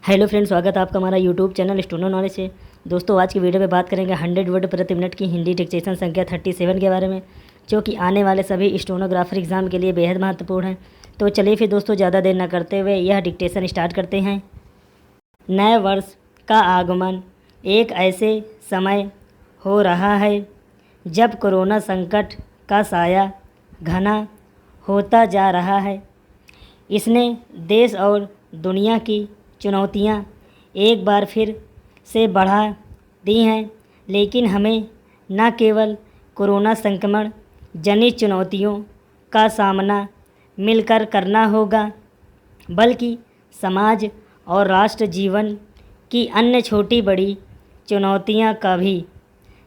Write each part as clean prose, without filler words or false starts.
Hello friends, स्वागत है आपका हमारा यूट्यूब चैनल स्टोनो नॉलेज से। दोस्तों, आज की वीडियो में बात करेंगे 100 वर्ड प्रति मिनट की हिंदी डिक्टेशन संख्या 37 के बारे में, जो कि आने वाले सभी स्टोनोग्राफर एग्ज़ाम के लिए बेहद महत्वपूर्ण है। तो चलिए फिर दोस्तों, ज़्यादा देर न करते हुए यह डिक्टेशन स्टार्ट करते हैं। नए वर्ष का आगमन एक ऐसे समय हो रहा है जब कोरोना संकट का साया घना होता जा रहा है। इसने देश और दुनिया की चुनौतियां एक बार फिर से बढ़ा दी हैं, लेकिन हमें न केवल कोरोना संक्रमण जनित चुनौतियों का सामना मिलकर करना होगा, बल्कि समाज और राष्ट्र जीवन की अन्य छोटी बड़ी चुनौतियां का भी।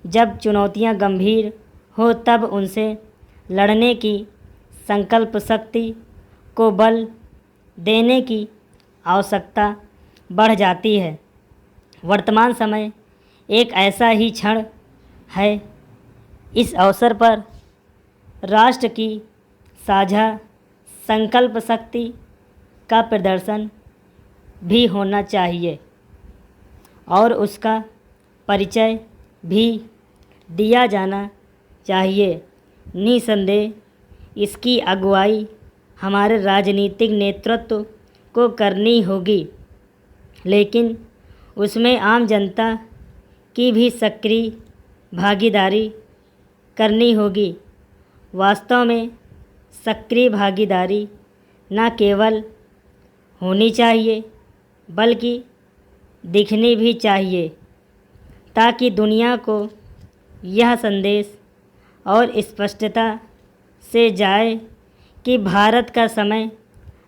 जब चुनौतियां गंभीर हो तब उनसे लड़ने की संकल्प शक्ति को बल देने की आवश्यकता बढ़ जाती है। वर्तमान समय एक ऐसा ही क्षण है। इस अवसर पर राष्ट्र की साझा संकल्प शक्ति का प्रदर्शन भी होना चाहिए और उसका परिचय भी दिया जाना चाहिए। निसंदेह इसकी अगुवाई हमारे राजनीतिक नेतृत्व को करनी होगी, लेकिन उसमें आम जनता की भी सक्रिय भागीदारी करनी होगी। वास्तव में सक्रिय भागीदारी न केवल होनी चाहिए बल्कि दिखनी भी चाहिए, ताकि दुनिया को यह संदेश और स्पष्टता से जाए कि भारत का समय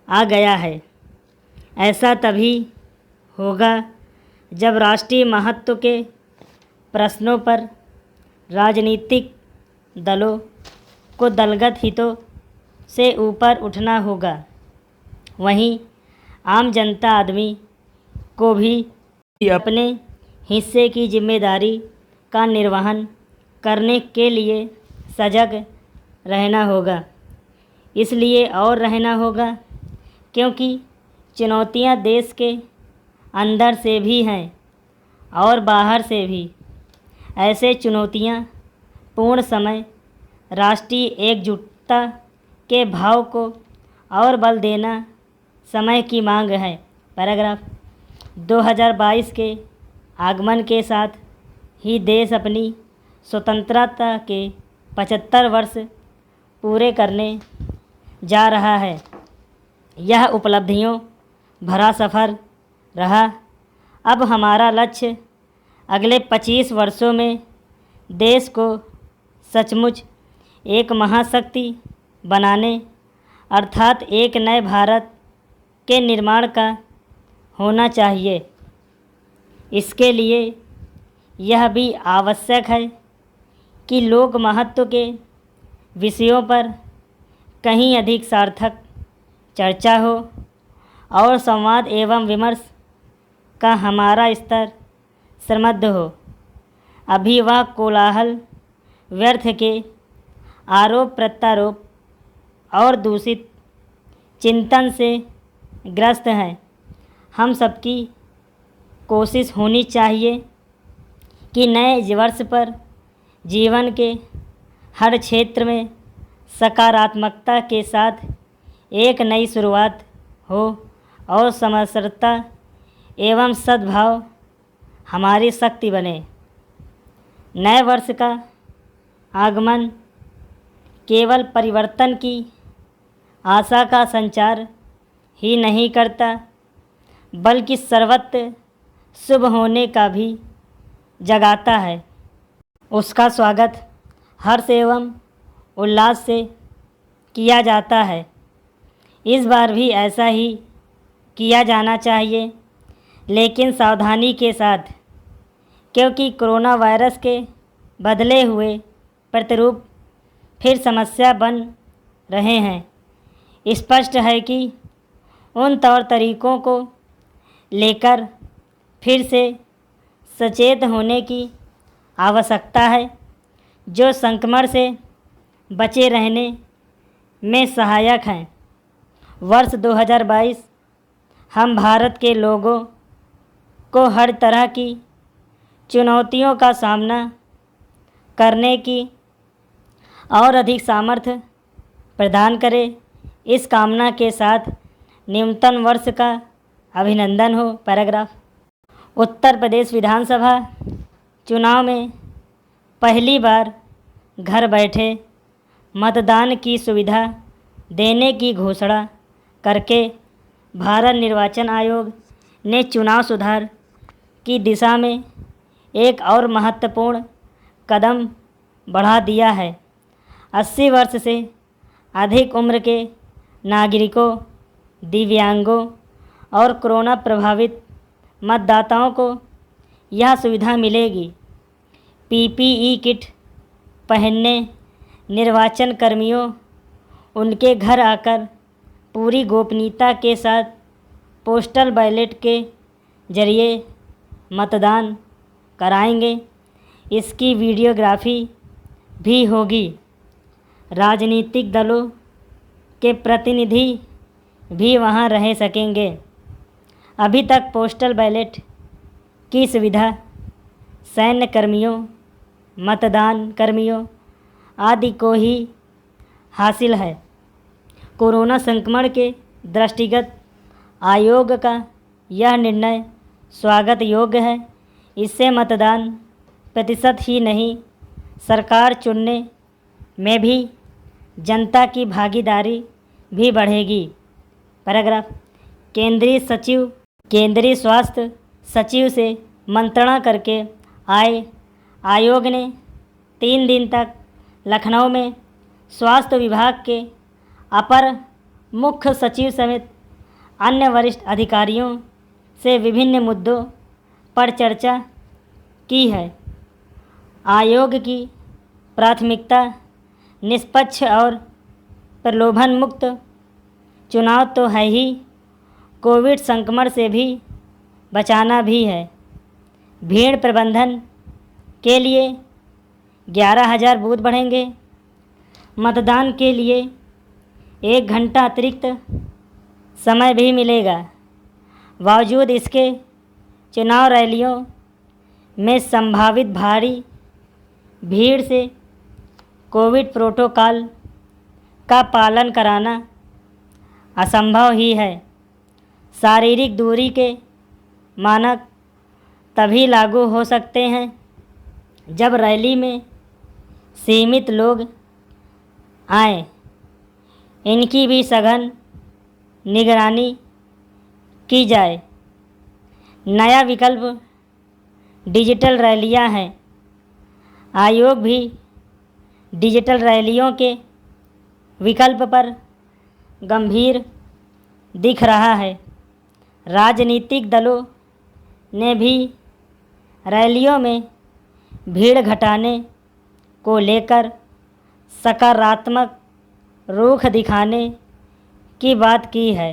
आ गया है। ऐसा तभी होगा जब राष्ट्रीय महत्व के प्रश्नों पर राजनीतिक दलों को दलगत हितों से ऊपर उठना होगा। वहीं आम जनता आदमी को भी अपने हिस्से की जिम्मेदारी का निर्वहन करने के लिए सजग रहना होगा। इसलिए और रहना होगा क्योंकि चुनौतियां देश के अंदर से भी हैं और बाहर से भी। ऐसे चुनौतियां पूर्ण समय राष्ट्रीय एकजुटता के भाव को और बल देना समय की मांग है। पैराग्राफ 2022 के आगमन के साथ ही देश अपनी स्वतंत्रता के 75 वर्ष पूरे करने जा रहा है। यह उपलब्धियों भरा सफ़र रहा। अब हमारा लक्ष्य अगले 25 वर्षों में देश को सचमुच एक महाशक्ति बनाने अर्थात एक नए भारत के निर्माण का होना चाहिए। इसके लिए यह भी आवश्यक है कि लोक महत्व के विषयों पर कहीं अधिक सार्थक चर्चा हो और संवाद एवं विमर्श का हमारा स्तर समृद्ध हो। अभी वह कोलाहल व्यर्थ के आरोप प्रत्यारोप और दूषित चिंतन से ग्रस्त है। हम सबकी कोशिश होनी चाहिए कि नए वर्ष पर जीवन के हर क्षेत्र में सकारात्मकता के साथ एक नई शुरुआत हो और समरसता एवं सद्भाव हमारी शक्ति बने। नए वर्ष का आगमन केवल परिवर्तन की आशा का संचार ही नहीं करता, बल्कि सर्वत्र शुभ होने का भी जगाता है। उसका स्वागत हर्ष एवं उल्लास से किया जाता है। इस बार भी ऐसा ही किया जाना चाहिए, लेकिन सावधानी के साथ, क्योंकि कोरोना वायरस के बदले हुए प्रतिरूप फिर समस्या बन रहे हैं। स्पष्ट है कि उन तौर तरीकों को लेकर फिर से सचेत होने की आवश्यकता है जो संक्रमण से बचे रहने में सहायक हैं। वर्ष 2022 हम भारत के लोगों को हर तरह की चुनौतियों का सामना करने की और अधिक सामर्थ्य प्रदान करे। इस कामना के साथ न्यूनतम वर्ष का अभिनंदन हो। पैराग्राफ। उत्तर प्रदेश विधानसभा चुनाव में पहली बार घर बैठे मतदान की सुविधा देने की घोषणा करके भारत निर्वाचन आयोग ने चुनाव सुधार की दिशा में एक और महत्वपूर्ण कदम बढ़ा दिया है। 80 वर्ष से अधिक उम्र के नागरिकों, दिव्यांगों और कोरोना प्रभावित मतदाताओं को यह सुविधा मिलेगी। पीपीई किट पहनने निर्वाचन कर्मियों उनके घर आकर पूरी गोपनीयता के साथ पोस्टल बैलेट के जरिए मतदान कराएंगे। इसकी वीडियोग्राफी भी होगी। राजनीतिक दलों के प्रतिनिधि भी वहां रह सकेंगे। अभी तक पोस्टल बैलेट की सुविधा सैन्य कर्मियों, मतदान कर्मियों आदि को ही हासिल है। कोरोना संक्रमण के दृष्टिगत आयोग का यह निर्णय स्वागत योग्य है। इससे मतदान प्रतिशत ही नहीं, सरकार चुनने में भी जनता की भागीदारी भी बढ़ेगी। पैराग्राफ। केंद्रीय स्वास्थ्य सचिव से मंत्रणा करके आए आयोग ने 3 दिन तक लखनऊ में स्वास्थ्य विभाग के अपर मुख्य सचिव समेत अन्य वरिष्ठ अधिकारियों से विभिन्न मुद्दों पर चर्चा की है। आयोग की प्राथमिकता निष्पक्ष और प्रलोभन मुक्त चुनाव तो है ही, कोविड संक्रमण से भी बचाना भी है। भीड़ प्रबंधन के लिए 11,000 बूथ बढ़ेंगे। मतदान के लिए 1 घंटा अतिरिक्त समय भी मिलेगा। बावजूद इसके चुनाव रैलियों में संभावित भारी भीड़ से कोविड प्रोटोकॉल का पालन कराना असंभव ही है। शारीरिक दूरी के मानक तभी लागू हो सकते हैं जब रैली में सीमित लोग आएं। इनकी भी सघन निगरानी की जाए। नया विकल्प डिजिटल रैलियां हैं। आयोग भी डिजिटल रैलियों के विकल्प पर गंभीर दिख रहा है। राजनीतिक दलों ने भी रैलियों में भीड़ घटाने को लेकर सकारात्मक रुख दिखाने की बात की है।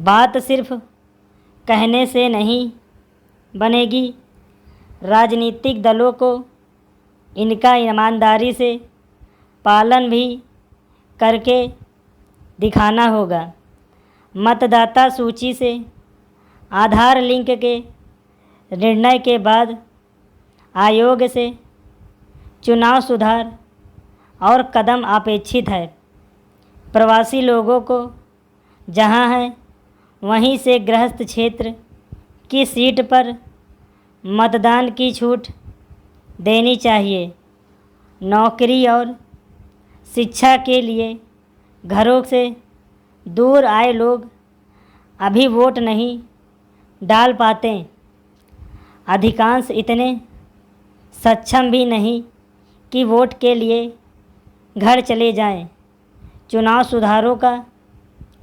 बात सिर्फ कहने से नहीं बनेगी। राजनीतिक दलों को इनका ईमानदारी से पालन भी करके दिखाना होगा। मतदाता सूची से आधार लिंक के निर्णय के बाद आयोग से चुनाव सुधार और कदम अपेक्षित है। प्रवासी लोगों को जहां है वहीं से गृहस्थ क्षेत्र की सीट पर मतदान की छूट देनी चाहिए। नौकरी और शिक्षा के लिए घरों से दूर आए लोग अभी वोट नहीं डाल पाते। अधिकांश इतने सक्षम भी नहीं कि वोट के लिए घर चले जाएं। चुनाव सुधारों का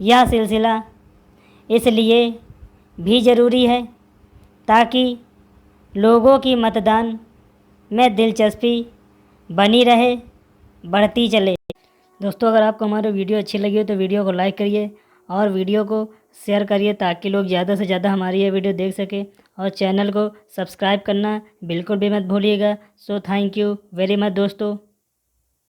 यह सिलसिला इसलिए भी ज़रूरी है ताकि लोगों की मतदान में दिलचस्पी बनी रहे, बढ़ती चले। दोस्तों, अगर आपको हमारी वीडियो अच्छी लगी हो तो वीडियो को लाइक करिए और वीडियो को शेयर करिए ताकि लोग ज़्यादा से ज़्यादा हमारी ये वीडियो देख सकें, और चैनल को सब्सक्राइब करना बिल्कुल भी मत भूलिएगा। So thank you very much दोस्तों।